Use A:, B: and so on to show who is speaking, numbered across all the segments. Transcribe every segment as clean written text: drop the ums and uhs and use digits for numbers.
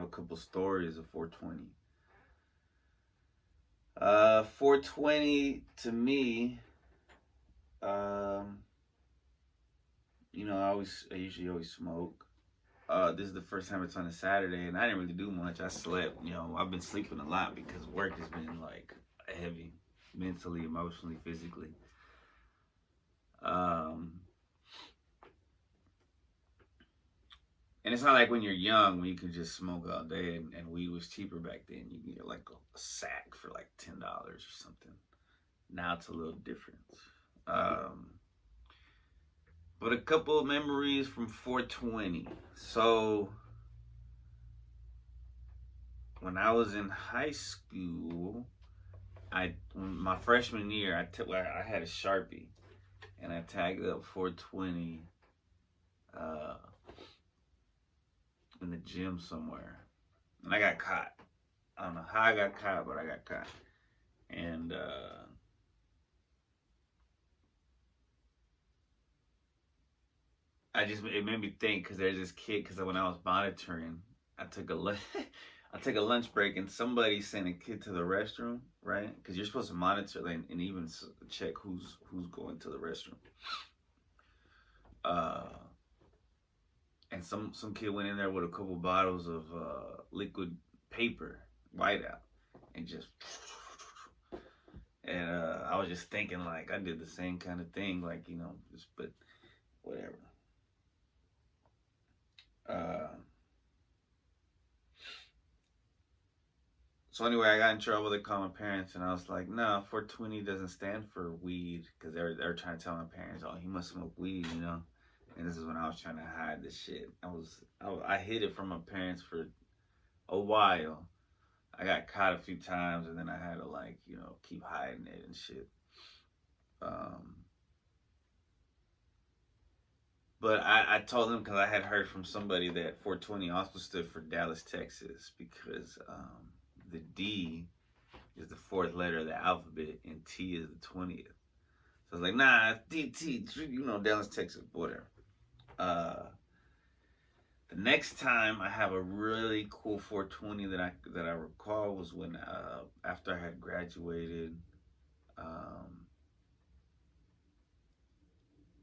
A: couple stories of 420. 420 to me, um, I usually always smoke. This is the first time it's on a Saturday, and I didn't really do much. I slept. I've been sleeping a lot because work has been like heavy, mentally, emotionally, physically. Um, and it's not like when you're young when you can just smoke all day, and weed was cheaper back then. You can get like a sack for like $10 or something. Now it's a little different. Um, but a couple of memories from 420. So when I was in high school, my freshman year, I had a Sharpie and I tagged up 420 uh, in the gym somewhere, and I got caught. I don't know how I got caught, but I got caught, and it made me think because there's this kid because when I was monitoring, I took a I took a lunch break and somebody sent a kid to the restroom, right? Because you're supposed to monitor and even check who's going to the restroom. Uh, and some kid went in there with a couple bottles of liquid paper, whiteout, and just. And I was just thinking like I did the same kind of thing, like just but whatever. Uh, So anyway, I got in trouble. They called my parents, and I was like, "No, 420 doesn't stand for weed," because they're trying to tell my parents, "Oh, he must smoke weed." And this is when I was trying to hide this shit. I hid it from my parents for a while. I got caught a few times, and then I had to like keep hiding it and shit. Um, but I told them because I had heard from somebody that 420 also stood for Dallas, Texas, because the D is the fourth letter of the alphabet, and T is the 20th. So I was like, nah, DT, Dallas, Texas, whatever. Uh, the next time I have a really cool 420 that I recall was when after I had graduated, um,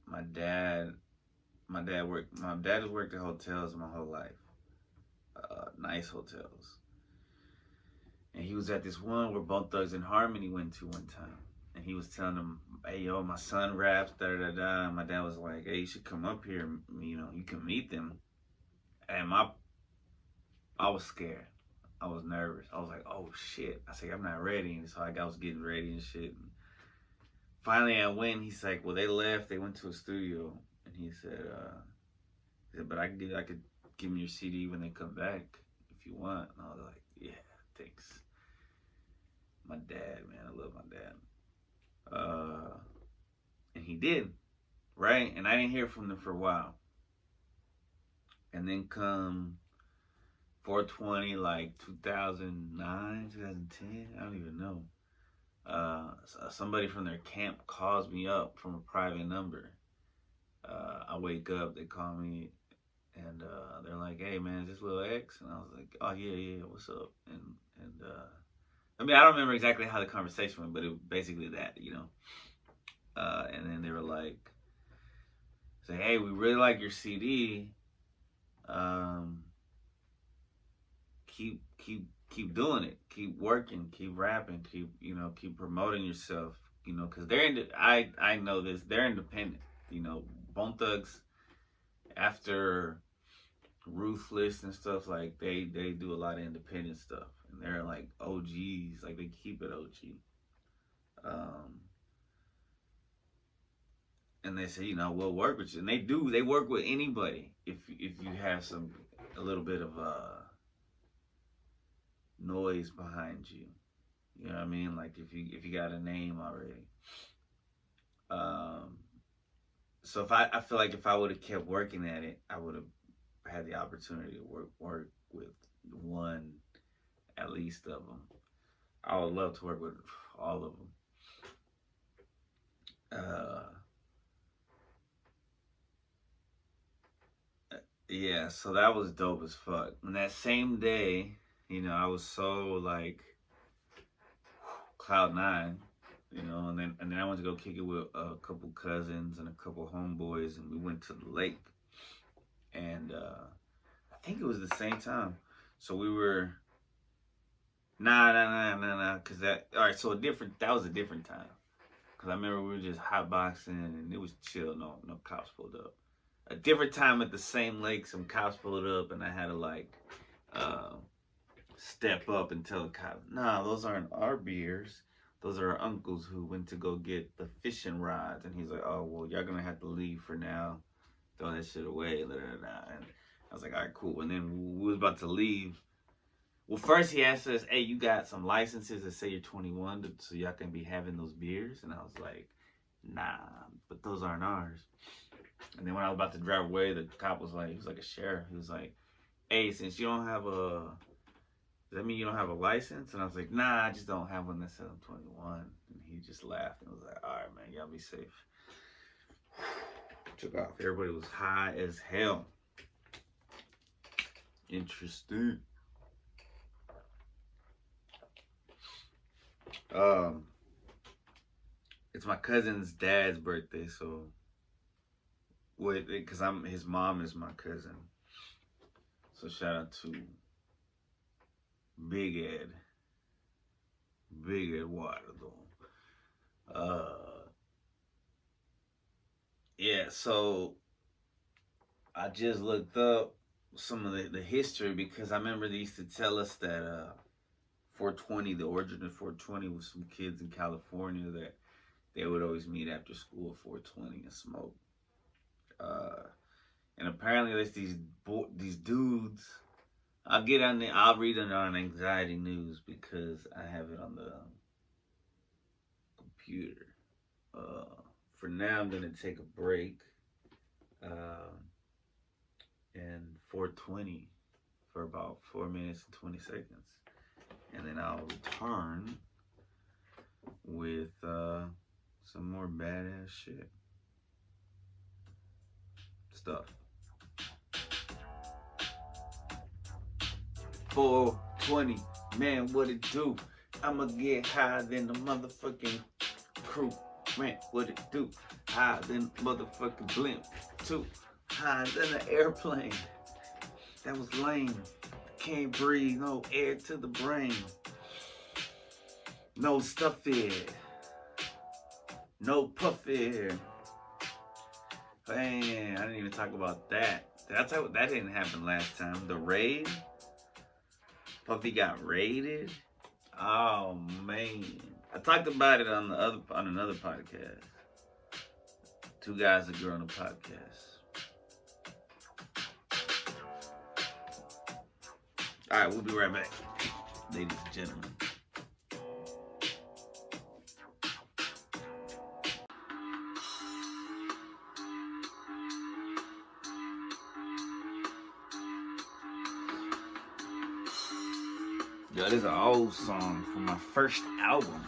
A: my dad my dad has worked at hotels my whole life, nice hotels, and he was at this one where Bone Thugs and Harmony went to one time. And he was telling them, "Hey, yo, my son raps, da da da." And my dad was like, "Hey, you should come up here. You can meet them." And I was scared. I was nervous. I was like, "Oh shit!" I said, "I'm not ready." And so I was getting ready and shit. And finally, I went. He's like, "Well, they left. They went to a studio." And he said, "But I could give me your CD when they come back if you want." And I was like, "Yeah, thanks." My dad, man, I love my dad. And he did, right? And I didn't hear from them for a while. And then come 420, like 2009, 2010, I don't even know. Somebody from their camp calls me up from a private number. I wake up, they call me, and they're like, "Hey, man, is this Lil X?" And I was like, "Oh yeah, yeah, what's up?" And I mean, I don't remember exactly how the conversation went, but it was basically that. And then they were like, "Say, hey, we really like your CD. Um, keep doing it. Keep working. Keep rapping. Keep promoting yourself. Because I know this. They're independent. Bone Thugs after Ruthless and stuff like they do a lot of independent stuff, and they're like OGs. Like they keep it OG. Um, and they say we'll work with you, and they do. They work with anybody if you have a little bit of noise behind you. You know what I mean? Like if you got a name already. Um, so if I feel like if I would have kept working at it, I would have had the opportunity to work with one at least of them. I would love to work with all of them. Uh, Yeah, so that was dope as fuck. And that same day, I was so like cloud nine, and then I went to go kick it with a couple cousins and a couple homeboys, and we went to the lake, and I think it was the same time. So we were nah, cause that all right. So that was a different time, cause I remember we were just hot boxing and it was chill. No cops pulled up. A different time at the same lake, some cops pulled up, and I had to like uh, step up and tell the cop, nah, those aren't our beers. Those are our uncles who went to go get the fishing rods. And he's like, oh, well, y'all gonna have to leave for now. Throw that shit away. And I was like, all right, cool. And then we was about to leave. Well, first he asked us, hey, you got some licenses that say you're 21 so y'all can be having those beers? And I was like, nah, but those aren't ours. And then when I was about to drive away, the cop was like, he was like a sheriff. He was like, hey, since you don't have does that mean you don't have a license? And I was like, nah, I just don't have one that says I'm 21. And he just laughed and was like, all right, man, y'all be safe. Took off. Everybody was high as hell. Interesting. It's my cousin's dad's birthday, so because his mom is my cousin. So shout out to Big Ed. Big Eduardo. Yeah, so I just looked up some of the history because I remember they used to tell us that 420, the origin of 420 was some kids in California that they would always meet after school at 420 and smoke. And apparently there's these dudes. I'll read it on Anxiety News because I have it on the computer. For now, I'm gonna take a break. And 420 for about 4 minutes and 20 seconds. And then I'll return with some more badass shit. Stuff. 420, man, what it do? I'ma get higher than the motherfucking crew. Man, what it do? Higher than motherfucking blimp. Too higher than an airplane. That was lame. Can't breathe, no air to the brain. No stuff here. No puff here. Man, I didn't even talk about that. That didn't happen last time. The raid? Puffy got raided? Oh man. I talked about it on another podcast. Two guys, a girl on a podcast. Alright, we'll be right back. Ladies and gentlemen. Yo, this is an old song from my first album.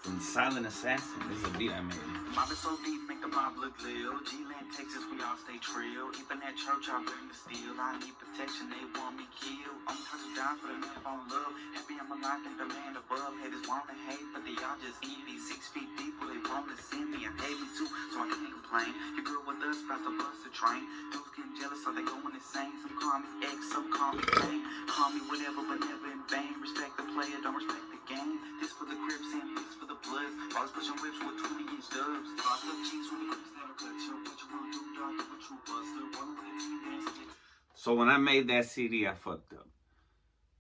A: From Silent Assassin. This is a beat I made.
B: Mob is so deep, make the mob look little. G-Land, Texas, we all stay trill. Even at church, I bring the steel. I need protection, they want me killed. I'm touching down for the man on love. Happy I'm alive and the man above. Haters wanna hate, but they all just envy. 6 feet deep, will they wanna send me and hate me too, so I can't complain. You grew with us, about to bust the train. Dudes getting jealous, so they going insane. Some call me X, some call me Pain. Call me whatever, but never in vain. Respect the player, don't respect the game. This for the Crips and this for the Bloods. Always pushing whips with 20-inch dubs. Lots of cheese when the Crips never cut you. What you wanna do, dog? Do what you buster. One with the team.
A: So when I made that CD, I fucked up.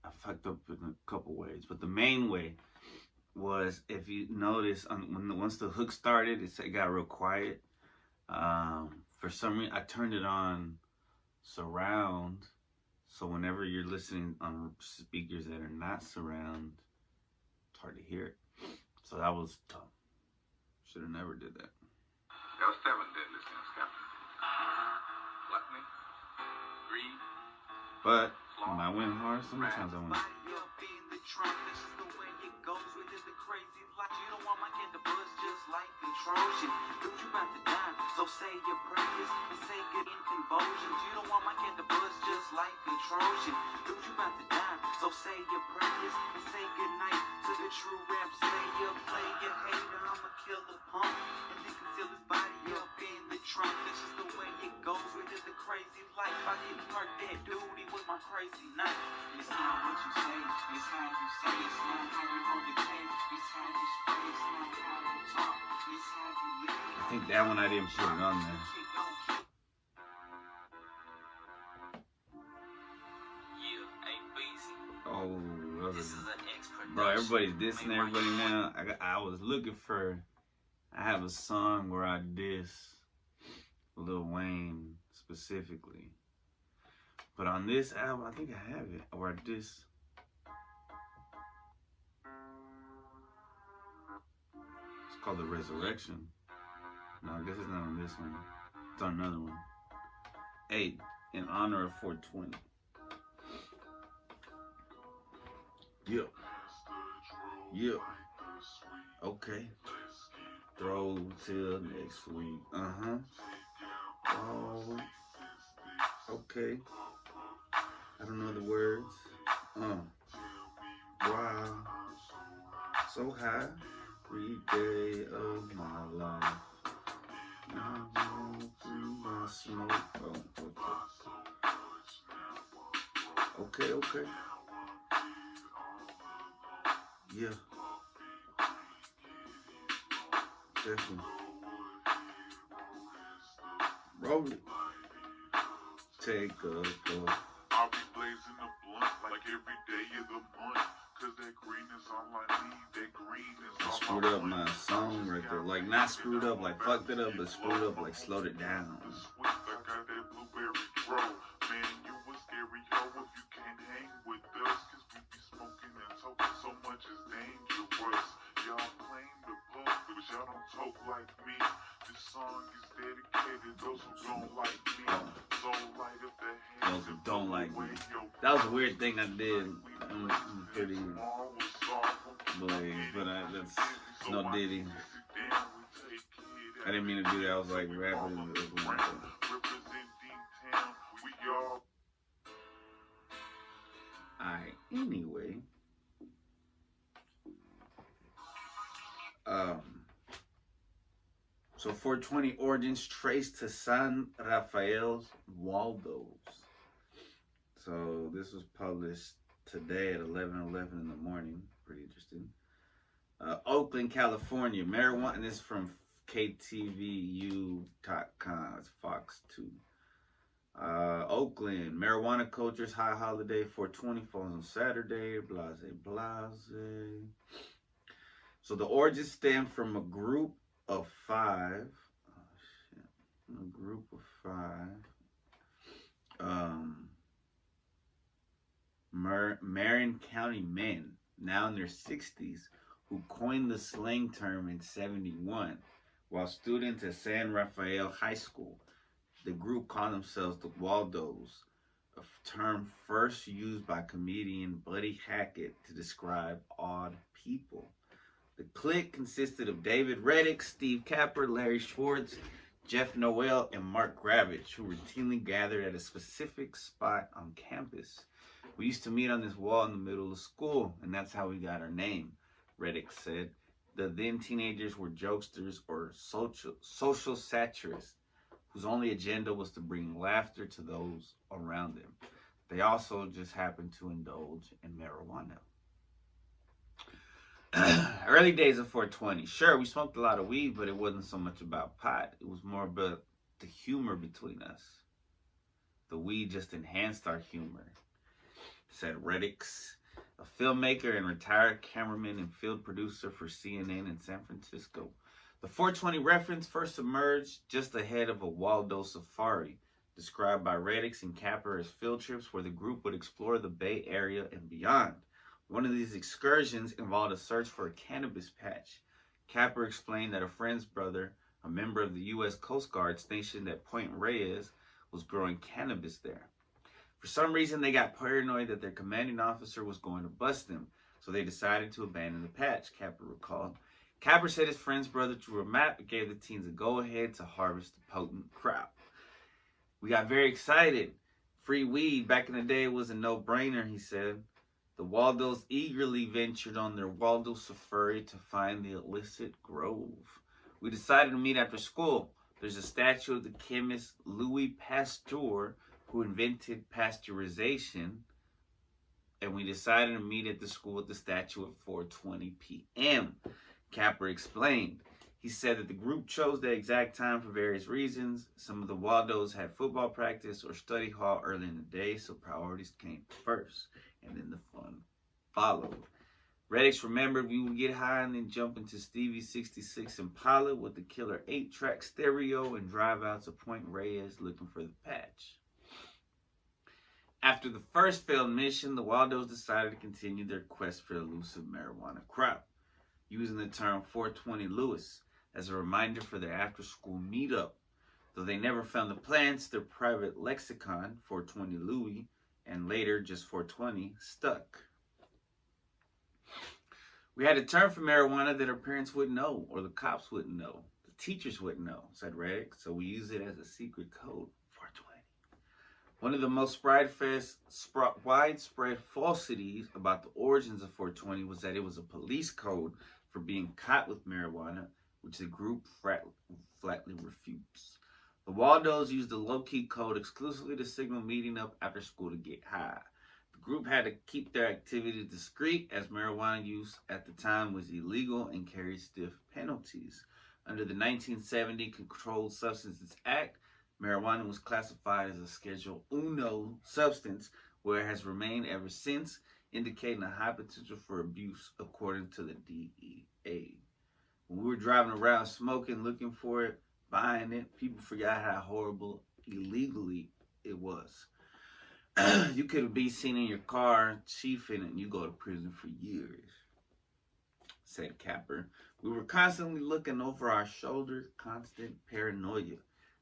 A: I fucked up in a couple ways, but the main way was, if you notice, once the hook started, it got real quiet. For some reason, I turned it on surround, so whenever you're listening on speakers that are not surround, it's hard to hear it. So that was dumb. Should have never did that.
C: There are 7 deadly sins, Captain. Gluttony, greed.
A: But when I went hard, sometimes I went.
B: it goes with it, the crazy life. You don't want my get the buzz just like a Trojan. Dude, you about to die, so say your prayers and say good in convulsions. You don't want my get the buzz just like a Trojan. Dude, you about to die, so say your prayers and say good night to the true rap slayer. Play your hater, I'ma kill the punk and then conceal his body up in the trunk. This is the way it goes with it, the crazy life. I didn't hurt that dude, he was my crazy knife.
D: It's not what you say, it's how you say. It's not how you hold the tape, it's how you spray. It's not how you talk, it's how you live.
A: I think that one I didn't put it on there.
B: Yeah, ain't busy.
A: Oh,
B: This is an X production.
A: bro, everybody's dissing everybody now. I was looking for. I have a song where I diss Lil Wayne specifically, but on this album, I think I have it where I diss. It's called The Resurrection. No, I guess it's not on this one. It's on another one. 8 in honor of 420. Yeah. Yeah. Okay. Throw till next week. Oh. Okay. I don't know the words. Wow. So high. Every day of my life. I'm going through my smoke. Oh, okay. Yeah. Definitely. Roll it. Take a puff.
C: I'll be blazing the blunt like every day of the month. Cause that green is all I need. That green is
A: I
C: all
A: screwed up my song right there. Like, not screwed up, like fucked it up, but screwed up, like slowed it down.
C: Sweet, I got that blueberry dro. Man, you a scary hoe if you can't hang with us. Cause we be smoking and talking so much is dangerous. Y'all claim the pub, but y'all don't talk like me. This song is dedicated to those who don't like me. So light up the hands.
A: Those who don't like me. That was a weird thing I did. I'm pretty blaze, but that's no Diddy. I didn't mean to do that. I was like rapping. Alright, anyway. So 420 origins traced to San Rafael's Waldos. So this was published today at 11:11 in the morning. Pretty interesting. Oakland, California. Marijuana. This is from KTVU.com. It's Fox 2. Oakland. Marijuana culture's high holiday. 420 falls on Saturday. Blase. So the origins stem from a group of 5. A group of 5. Marin County men, now in their 60s, who coined the slang term in 71 while students at San Rafael High School. The group called themselves the Waldos, a term first used by comedian Buddy Hackett to describe odd people. The clique consisted of David Reddick, Steve Capper, Larry Schwartz, Jeff Noel, and Mark Gravitch, who routinely gathered at a specific spot on campus. We used to meet on this wall in the middle of school, and that's how we got our name, Reddick said. The then teenagers were jokesters or social satirists, whose only agenda was to bring laughter to those around them. They also just happened to indulge in marijuana. Early days of 420. Sure, we smoked a lot of weed, but it wasn't so much about pot. It was more about the humor between us. The weed just enhanced our humor, said Reddix, a filmmaker and retired cameraman and field producer for CNN in San Francisco. The 420 reference first emerged just ahead of a Waldo safari, described by Reddix and Capper as field trips where the group would explore the Bay Area and beyond. One of these excursions involved a search for a cannabis patch. Capper explained that a friend's brother, a member of the U.S. Coast Guard stationed at Point Reyes, was growing cannabis there. For some reason, they got paranoid that their commanding officer was going to bust them. so they decided to abandon the patch, Capper recalled. Capper said his friend's brother drew a map and gave the teens a go-ahead to harvest the potent crop. We got very excited. Free weed back in the day was a no-brainer, he said. The Waldos eagerly ventured on their Waldo safari to find the illicit grove. We decided to meet after school. There's a statue of the chemist Louis Pasteur who invented pasteurization, and we decided to meet at the school at the statue at 4:20 p.m. Capper explained. He said that the group chose the exact time for various reasons. Some of the Waldos had football practice or study hall early in the day, so priorities came first, and then the fun followed. Reddix remembered we would get high and then jump into Stevie's 66 Impala with the killer 8-track stereo and drive out to Point Reyes looking for the patch. After the first failed mission, the Waldos decided to continue their quest for the elusive marijuana crop, using the term 420 Lewis as a reminder for their after-school meetup. Though they never found the plants, their private lexicon, 420 Louis, and later just 420, stuck. We had a term for marijuana that our parents wouldn't know, or the cops wouldn't know, the teachers wouldn't know, said Reddick, so we use it as a secret code, 420. One of the most widespread falsities about the origins of 420 was that it was a police code for being caught with marijuana, which the group flatly refutes. The Waldos used the low-key code exclusively to signal meeting up after school to get high. The group had to keep their activity discreet as marijuana use at the time was illegal and carried stiff penalties. Under the 1970 Controlled Substances Act, marijuana was classified as a Schedule I substance, where it has remained ever since, indicating a high potential for abuse, according to the DEA. When we were driving around smoking, looking for it, buying it, people forgot how horrible illegally it was. You could be seen in your car chiefing and you go to prison for years, said Capper. We were constantly looking over our shoulder, constant paranoia.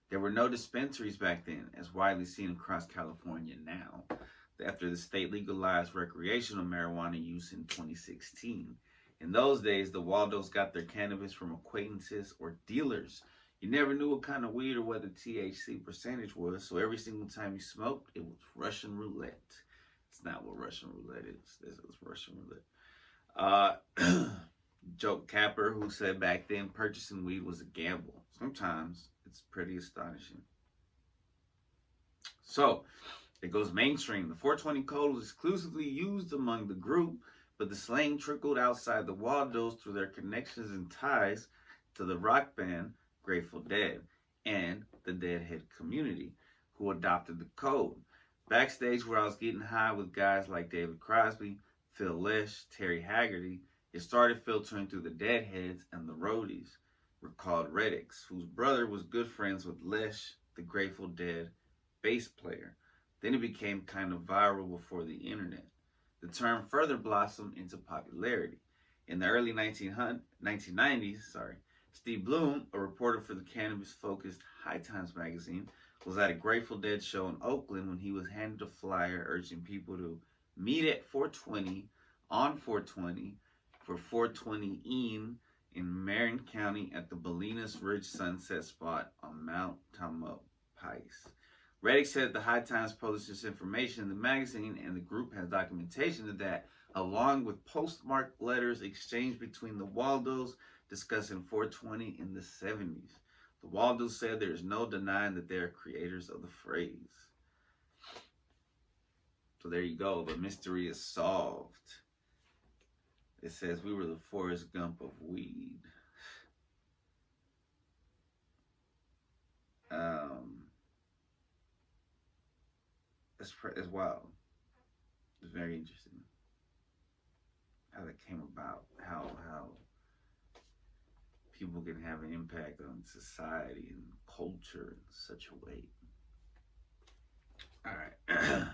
A: There were no dispensaries back then, as widely seen across California now, after the state legalized recreational marijuana use in 2016. In those days, the Waldos got their cannabis from acquaintances or dealers. You never knew what kind of weed or what the THC percentage was, so every single time you smoked, it was Russian roulette. It's not what Russian roulette is. This is Russian roulette. Joke Capper, who said back then purchasing weed was a gamble. Sometimes it's pretty astonishing. So, it goes mainstream. The 420 code was exclusively used among the group, but the slang trickled outside the Waldos through their connections and ties to the rock band Grateful Dead and the Deadhead community, who adopted the code. Backstage, where I was getting high with guys like David Crosby, Phil Lesh, Terry Haggerty, it started filtering through the Deadheads and the Roadies, recalled Reddix, whose brother was good friends with Lesh, the Grateful Dead bass player. Then it became kind of viral before the internet. The term further blossomed into popularity. In the early 1990s, Steve Bloom, a reporter for the cannabis-focused High Times magazine, was at a Grateful Dead show in Oakland when he was handed a flyer urging people to meet at 420 on 420 for 420 in Marin County at the Bolinas Ridge Sunset Spot on Mount Tamalpais. Reddick said the High Times published this information in the magazine, and the group has documentation of that, along with postmarked letters exchanged between the Waldos discussing 420 in the 70s. The Waldos said there is no denying that they are creators of the phrase. So there you go. The mystery is solved. It says we were the Forrest Gump of weed. It's wild. It's very interesting how that came about. How people can have an impact on society and culture in such a way. All right.